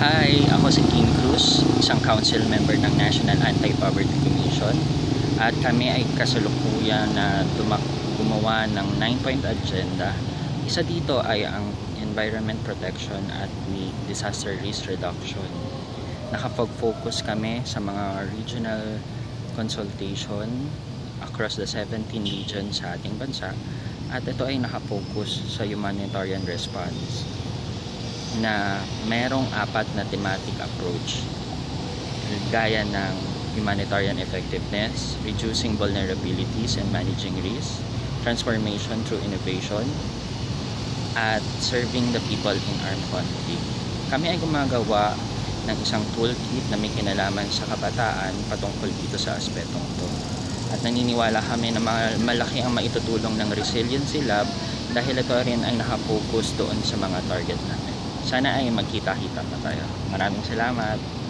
Hi, ako si King Cruz, isang council member ng National Anti-Poverty Commission, at kami ay kasalukuyan na gumawa ng 9-point agenda. Isa dito ay ang environment protection at disaster risk reduction. Nakapag-focus kami sa mga regional consultation across the 17 regions sa ating bansa, at ito ay nakafocus sa humanitarian response na merong 4 na thematic approach gaya ng humanitarian effectiveness, reducing vulnerabilities and managing risk, transformation through innovation, at serving the people in armed conflict. Kami ay gumagawa ng isang toolkit na may kinalaman sa kabataan patungkol dito sa aspetong ito. At naniniwala kami na malaki ang maitutulong ng Resiliency Lab dahil ito rin ay nakafocus doon sa mga target natin. Sana ay magkita-kita pa tayo. Maraming salamat!